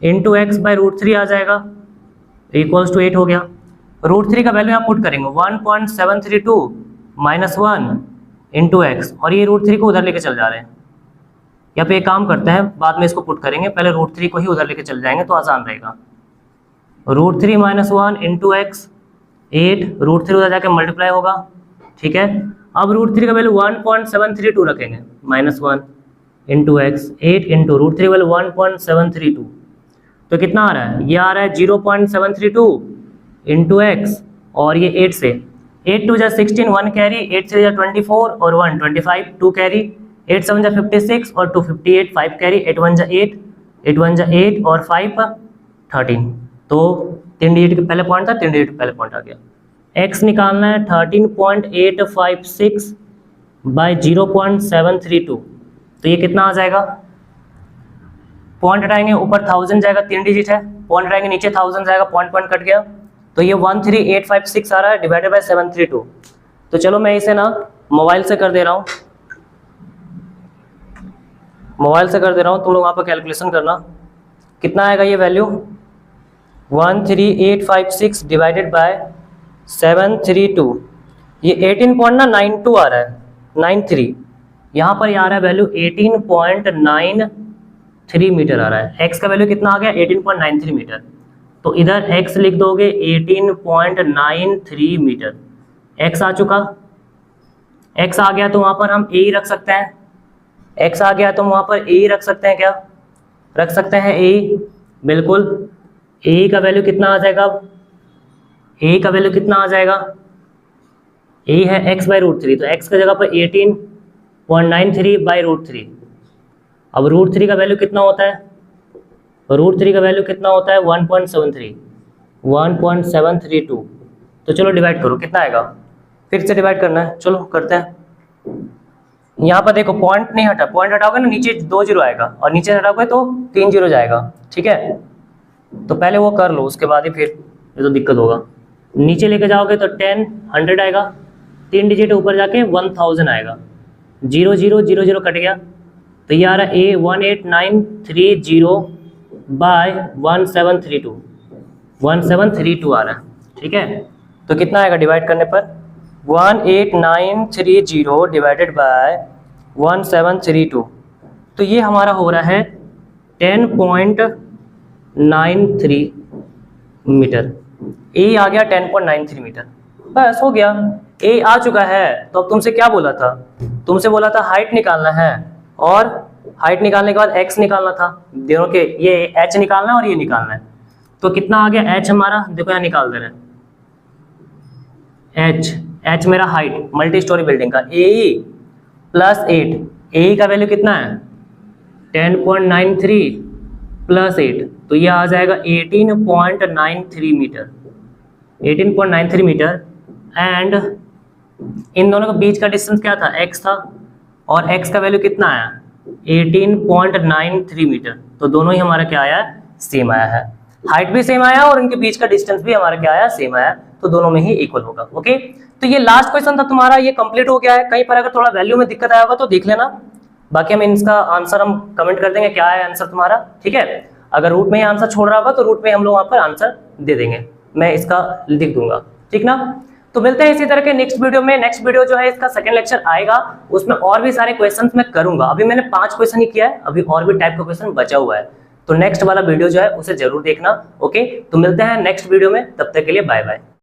इंटू एक्स बाई √3 आ जाएगा, इक्वल्स टू 8 हो गया। √3 का वैल्यू यहाँ पुट करेंगे 1.732 - 1 इंटू एक्स, और ये √3 को उधर लेके चल जा रहे हैं। यहाँ पे एक काम करते हैं, बाद में इसको पुट करेंगे, पहले √3 को ही उधर लेके चल जाएंगे तो आसान रहेगा। √3 - 1 इंटू एक्स 8, √3 उधर जाके मल्टीप्लाई होगा, ठीक है। अब √3 का वैल्यू 1.732 रखेंगे, -1 इंटू एक्स, 8 इंटू √3 वैल्यू 1.732, तो कितना आ रहा है, ये आ रहा है 0.732 इंटू एक्स, और ये 8 से 8 2 जा 16, 1 कैरी, 8 3 जा 24 और 1 25, 2 कैरी, 8 7 जा 56 और 2 58, 5 कैरी, 8 1 जा 8, 8 1 जा 8 और 5 13। तो 3 डिजिट के पहले पॉइंट था, 3 डिजिट के पहले पॉइंट आ गया। x निकालना है 13.856 बाई 0.732, तो ये कितना आ जाएगा, पॉइंट हटाएंगे ऊपर 1000 जाएगा, 3 डिजिट है, पॉइंट हटाएंगे नीचे 1000 जाएगा, पॉइंट कट गया, तो ये 13856 आ रहा है डिवाइडेड बाय 732। तो चलो मैं इसे ना मोबाइल से कर दे रहा हूँ, मोबाइल से कर दे रहा हूँ, तुम लोग वहाँ पर कैलकुलेशन करना कितना आएगा ये वैल्यू, 13856 डिवाइडेड बाय 732, ये 18.92 आ रहा है, 93, यहाँ पर आ रहा है वैल्यू 18.93 मीटर आ रहा है। x का वैल्यू कितना आ गया, 18.93 मीटर, तो इधर x लिख दोगे 18.93 मीटर, x आ चुका, x आ गया तो वहाँ पर हम a रख सकते हैं, x आ गया तो वहाँ पर a रख सकते हैं, क्या रख सकते हैं, a, बिल्कुल। a का वैल्यू कितना आ जाएगा, a का वैल्यू कितना आ जाएगा, a है x/√3, तो x का जगह पर 18.93 बाई √3। अब √3 का वैल्यू कितना होता है, √3 का वैल्यू कितना होता है 1.732। तो चलो डिवाइड करो, कितना आएगा, फिर से डिवाइड करना है, चलो करते हैं। यहाँ पर देखो पॉइंट नहीं हटा, पॉइंट हटाओगे ना नीचे 2 जीरो आएगा और नीचे हटाओगे तो 3 जीरो जाएगा। ठीक है, तो पहले वो कर लो, उसके बाद ही फिर ये तो दिक्कत होगा। नीचे लेके जाओगे तो 10 100 आएगा, 3 डिजिट ऊपर जाके 1000 आएगा। 0 0 0 0 कट गया, तो ये आ रहा है A18930 बाय 1732 आ रहा है। ठीक है, तो कितना आएगा डिवाइड करने पर 18930 डिवाइडेड बाय 1732, तो ये हमारा हो रहा है 10.93 मीटर। ए आ गया 10.93 मीटर, बस हो गया, ए आ चुका है। तो अब तुमसे क्या बोला था, तुमसे बोला था हाइट निकालना है, और हाइट निकालने के बाद एक्स निकालना था, दोनों के ये एच निकालना है और ये निकालना है। तो कितना आ गया एच हमारा, देखो यहाँ निकाल दे रहे हैं, एच मेरा हाइट मल्टी स्टोरी बिल्डिंग का, ए प्लस 8, ए का वैल्यू कितना है 10.93 प्लस 8, तो ये आ जाएगा 18.93 मीटर, 18.93 मीटर। एंड इन दोनों के बीच का डिस्टेंस क्या था, x था, और x का वैल्यू कितना आया 18.93 मीटर, तो दोनों ही हमारा क्या आया, सेम आया है। हाइट भी सेम आया और इनके बीच का डिस्टेंस भी हमारा क्या आया, सेम आया, तो दोनों में ही इक्वल होगा। ओके, तो ये लास्ट क्वेश्चन था तुम्हारा, ये कंप्लीट हो गया है। कहीं पर अगर थोड़ा वैल्यू में दिक्कत आया होगा तो देख लेना, बाकी हम इसका आंसर हम कमेंट कर देंगे क्या है आंसर तुम्हारा। ठीक है, अगर रूट में ही आंसर छोड़ रहा होगा तो रूट में हम लोग वहां पर आंसर दे देंगे, मैं इसका लिख दूंगा। ठीक ना, तो मिलते हैं इसी तरह के नेक्स्ट वीडियो में। नेक्स्ट वीडियो जो है इसका सेकंड लेक्चर आएगा, उसमें और भी सारे क्वेश्चंस मैं करूंगा। अभी मैंने 5 क्वेश्चन ही किया है, अभी और भी टाइप का क्वेश्चन बचा हुआ है, तो नेक्स्ट वाला वीडियो जो है उसे जरूर देखना। ओके, तो मिलते हैं नेक्स्ट वीडियो में, तब तक के लिए बाय बाय।